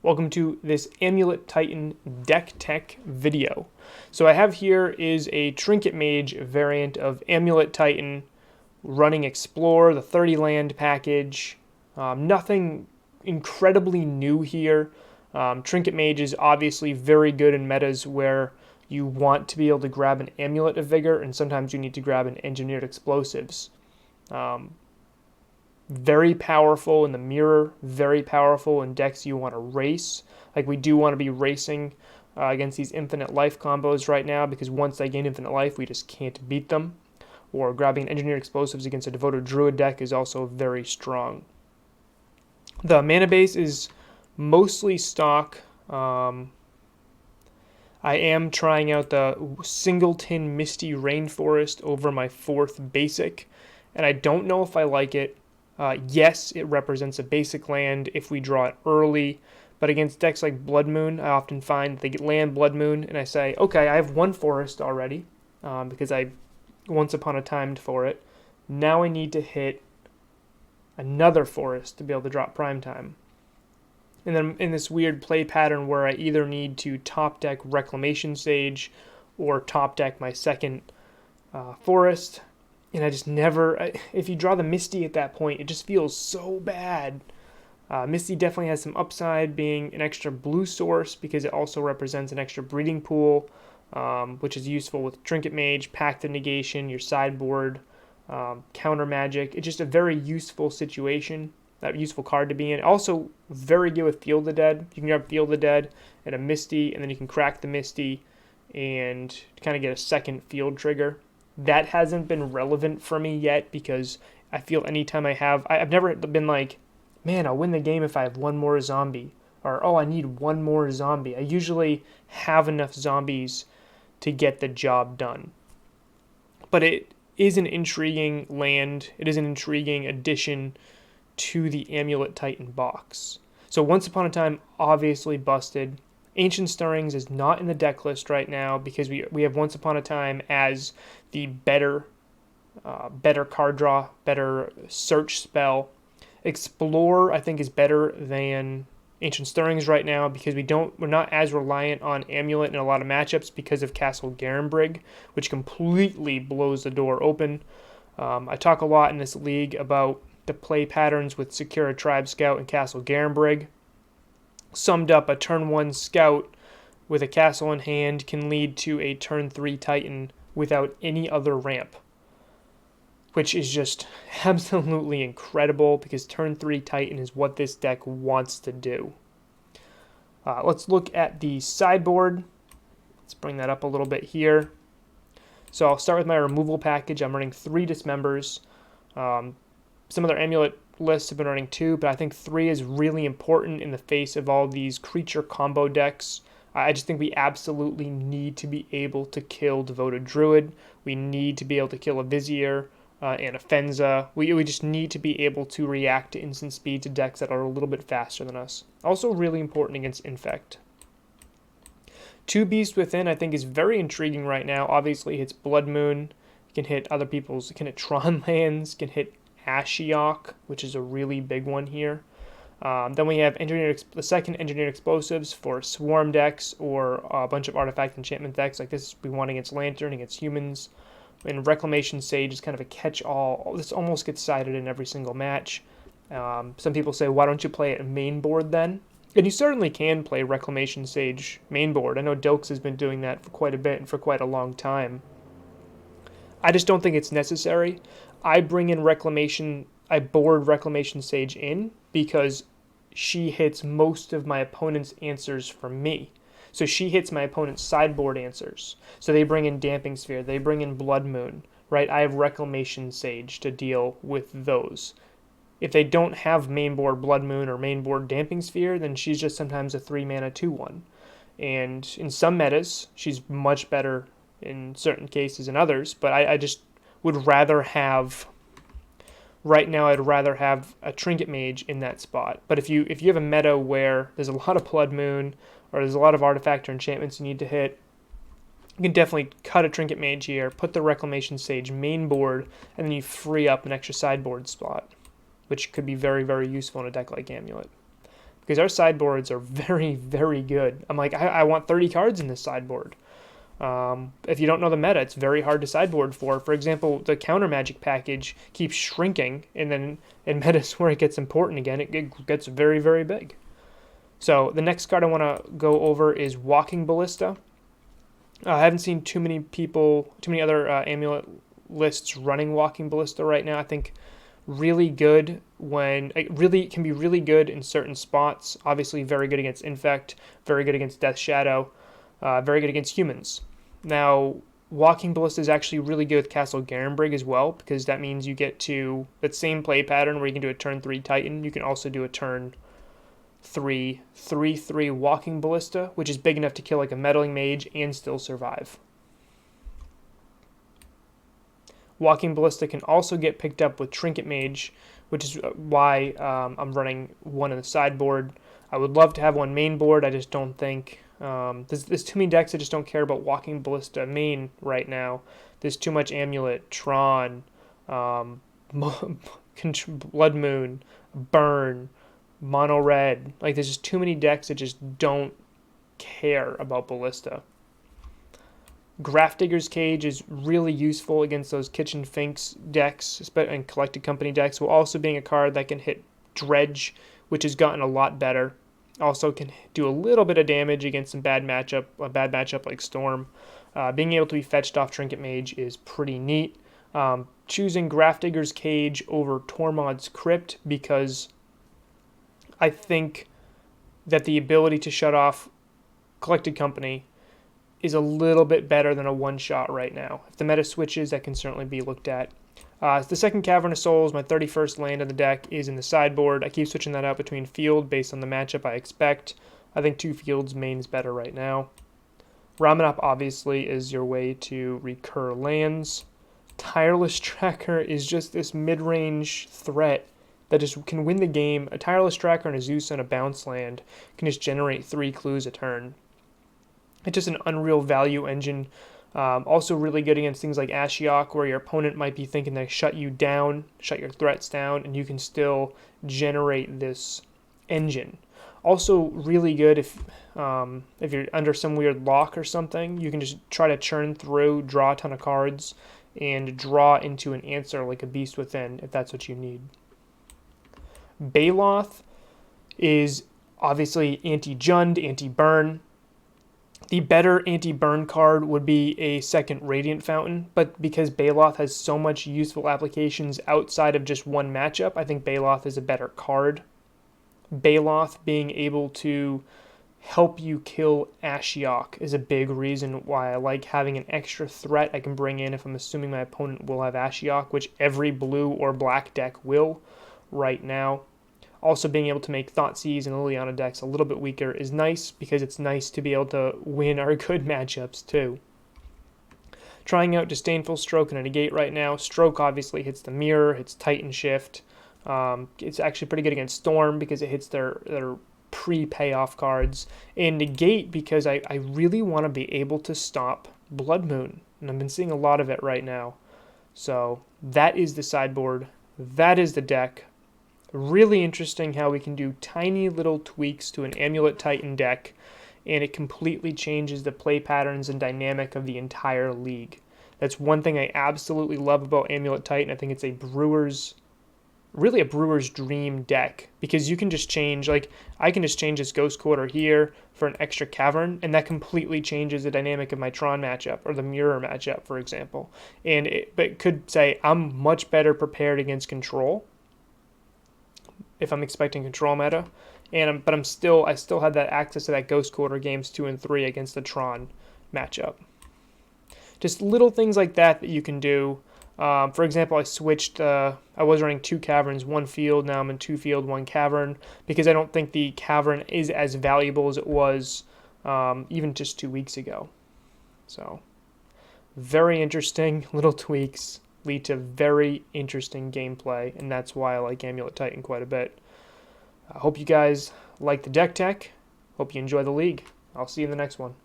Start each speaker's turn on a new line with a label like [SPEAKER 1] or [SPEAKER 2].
[SPEAKER 1] Welcome to this Amulet Titan deck tech video. So I have here is a Trinket Mage variant of Amulet Titan running Explore, the 30 land package. Nothing incredibly new here. Trinket Mage is obviously very good in metas where you want to be able to grab an Amulet of Vigor, and sometimes you need to grab an Engineered Explosives. Very powerful in the mirror, very powerful in decks you want to race. Like we do want to be racing against these infinite life combos right now, because once they gain infinite life, we just can't beat them. Or grabbing Engineered Explosives against a Devoted Druid deck is also very strong. The mana base is mostly stock. I am trying out the Singleton Misty Rainforest over my 4th basic, and I don't know if I like it. Yes, it represents a basic land if we draw it early, but against decks like Blood Moon, I often find they land Blood Moon, and I say, okay, I have one forest already, because I once upon a timed for it. Now I need to hit another forest to be able to drop Prime Time. And then in this weird play pattern where I either need to top deck Reclamation Sage or top deck my second forest. And I just never, if you draw the Misty at that point, it just feels so bad. Misty definitely has some upside, being an extra blue source because it also represents an extra breeding pool, which is useful with Trinket Mage, Pact of Negation, your sideboard, counter magic. It's just a very useful situation, that useful card to be in. Also very good with Field of the Dead. You can grab Field of the Dead and a Misty, and then you can crack the Misty and kind of get a second field trigger. That hasn't been relevant for me yet, because I feel anytime I've never been like, man, I'll win the game if I have one more zombie, or oh, I need one more zombie. I usually have enough zombies to get the job done. But it is an intriguing land. It is an intriguing addition to the Amulet Titan box. So Once Upon a Time obviously busted. Ancient Stirrings is not in the deck list right now because we have Once Upon a Time as the better card draw, better search spell. Explore, I think, is better than Ancient Stirrings right now because we're not as reliant on Amulet in a lot of matchups because of Castle Garenbrig, which completely blows the door open. I talk a lot in this league about the play patterns with Secura Tribe Scout and Castle Garenbrig. Summed up, a turn 1 Scout with a castle in hand can lead to a turn 3 Titan without any other ramp, which is just absolutely incredible because turn 3 Titan is what this deck wants to do. Let's look at the sideboard. Let's bring that up a little bit here. So I'll start with my removal package. I'm running 3 Dismembers. Some other Amulet lists have been running 2, but I think 3 is really important in the face of all these creature combo decks. I just think we absolutely need to be able to kill Devoted Druid. We need to be able to kill a Vizier and a Fenza. We just need to be able to react to instant speed to decks that are a little bit faster than us. Also really important against Infect. 2 Beast Within I think is very intriguing right now. Obviously it's Blood Moon. It can hit other people's, it can hit Tron lands, can hit Ashiok, which is a really big one here. Then we have the second Engineered Explosives for Swarm decks or a bunch of Artifact Enchantment decks. Like this, we want against Lantern, against humans. And Reclamation Sage is kind of a catch-all. This almost gets sided in every single match. Some people say, why don't you play it main board then? And you certainly can play Reclamation Sage main board. I know Dokes has been doing that for quite a bit and for quite a long time. I just don't think it's necessary. I board Reclamation Sage in because she hits most of my opponent's answers for me. So she hits my opponent's sideboard answers. So they bring in Damping Sphere, they bring in Blood Moon, right? I have Reclamation Sage to deal with those. If they don't have mainboard Blood Moon or mainboard Damping Sphere, then she's just sometimes a 3-mana 2/1. And in some metas, she's much better in certain cases than others, but I just would rather have, right now I'd rather have a Trinket Mage in that spot. But if you have a meta where there's a lot of Blood Moon or there's a lot of artifact or enchantments you need to hit, you can definitely cut a Trinket Mage here, put the Reclamation Sage main board, and then you free up an extra sideboard spot, which could be very, very useful in a deck like Amulet. because our sideboards are very, very good. I'm like, I want 30 cards in this sideboard. If you don't know the meta, it's very hard to sideboard for. For example, the counter magic package keeps shrinking, and then in metas where it gets important again, it gets very, very big. So the next card I want to go over is Walking Ballista. I haven't seen too many other Amulet lists running Walking Ballista right now. I think really good when it really can be really good in certain spots. Obviously, very good against Infect, very good against Death Shadow, very good against humans. Now, Walking Ballista is actually really good with Castle Garenbrig as well, because that means you get to that same play pattern where you can do a turn 3 Titan. You can also do a turn 3/3/3 Walking Ballista, which is big enough to kill like a Meddling Mage and still survive. Walking Ballista can also get picked up with Trinket Mage, which is why I'm running one in the sideboard. I would love to have one main board. I just don't think there's too many decks that just don't care about Walking Ballista main right now. There's too much Amulet, Tron, Blood Moon, Burn, Mono Red. Like there's just too many decks that just don't care about Ballista. Grafdigger's Cage is really useful against those Kitchen Finks decks and Collected Company decks, while also being a card that can hit Dredge, which has gotten a lot better. Also can do a little bit of damage against a bad matchup like Storm. Being able to be fetched off Trinket Mage is pretty neat. Choosing Grafdigger's Cage over Tormod's Crypt because I think that the ability to shut off Collected Company is a little bit better than a one-shot right now. If the meta switches, that can certainly be looked at. The second Cavern of Souls, my 31st land in the deck, is in the sideboard. I keep switching that out between field based on the matchup I expect. I think 2 fields main is better right now. Ramanop obviously is your way to recur lands. Tireless Tracker is just this mid-range threat that just can win the game. A Tireless Tracker and a Zeus and a bounce land can just generate 3 clues a turn. It's just an unreal value engine. Also really good against things like Ashiok, where your opponent might be thinking they shut you down, shut your threats down, and you can still generate this engine. Also really good if you're under some weird lock or something, you can just try to churn through, draw a ton of cards, and draw into an answer like a Beast Within if that's what you need. Baloth is obviously anti-Jund, anti-burn. The better anti-burn card would be a second Radiant Fountain, but because Baloth has so much useful applications outside of just one matchup, I think Baloth is a better card. Baloth being able to help you kill Ashiok is a big reason why I like having an extra threat I can bring in if I'm assuming my opponent will have Ashiok, which every blue or black deck will right now. Also being able to make Thoughtseize and Liliana decks a little bit weaker is nice because it's nice to be able to win our good matchups too. Trying out Disdainful Stroke and a Negate right now. Stroke obviously hits the mirror, hits Titan Shift. It's actually pretty good against Storm because it hits their pre-payoff cards. And Negate because I really want to be able to stop Blood Moon. And I've been seeing a lot of it right now. So that is the sideboard. That is the deck. Really interesting how we can do tiny little tweaks to an Amulet Titan deck and it completely changes the play patterns and dynamic of the entire league. That's one thing I absolutely love about Amulet Titan. I think it's a brewer's dream deck because you can just change, like I can just change this Ghost Quarter here for an extra Cavern and that completely changes the dynamic of my Tron matchup or the Mirror matchup, for example. And it could say I'm much better prepared against control if I'm expecting control meta, but I still had that access to that Ghost Quarter games 2 and 3 against the Tron matchup. Just little things like that you can do. For example, I switched. I was running 2 caverns, 1 field. Now I'm in 2 field, 1 cavern because I don't think the cavern is as valuable as it was even just 2 weeks ago. So very interesting little tweaks lead to very interesting gameplay, and that's why I like Amulet Titan quite a bit. I hope you guys like the deck tech. Hope you enjoy the league. I'll see you in the next one.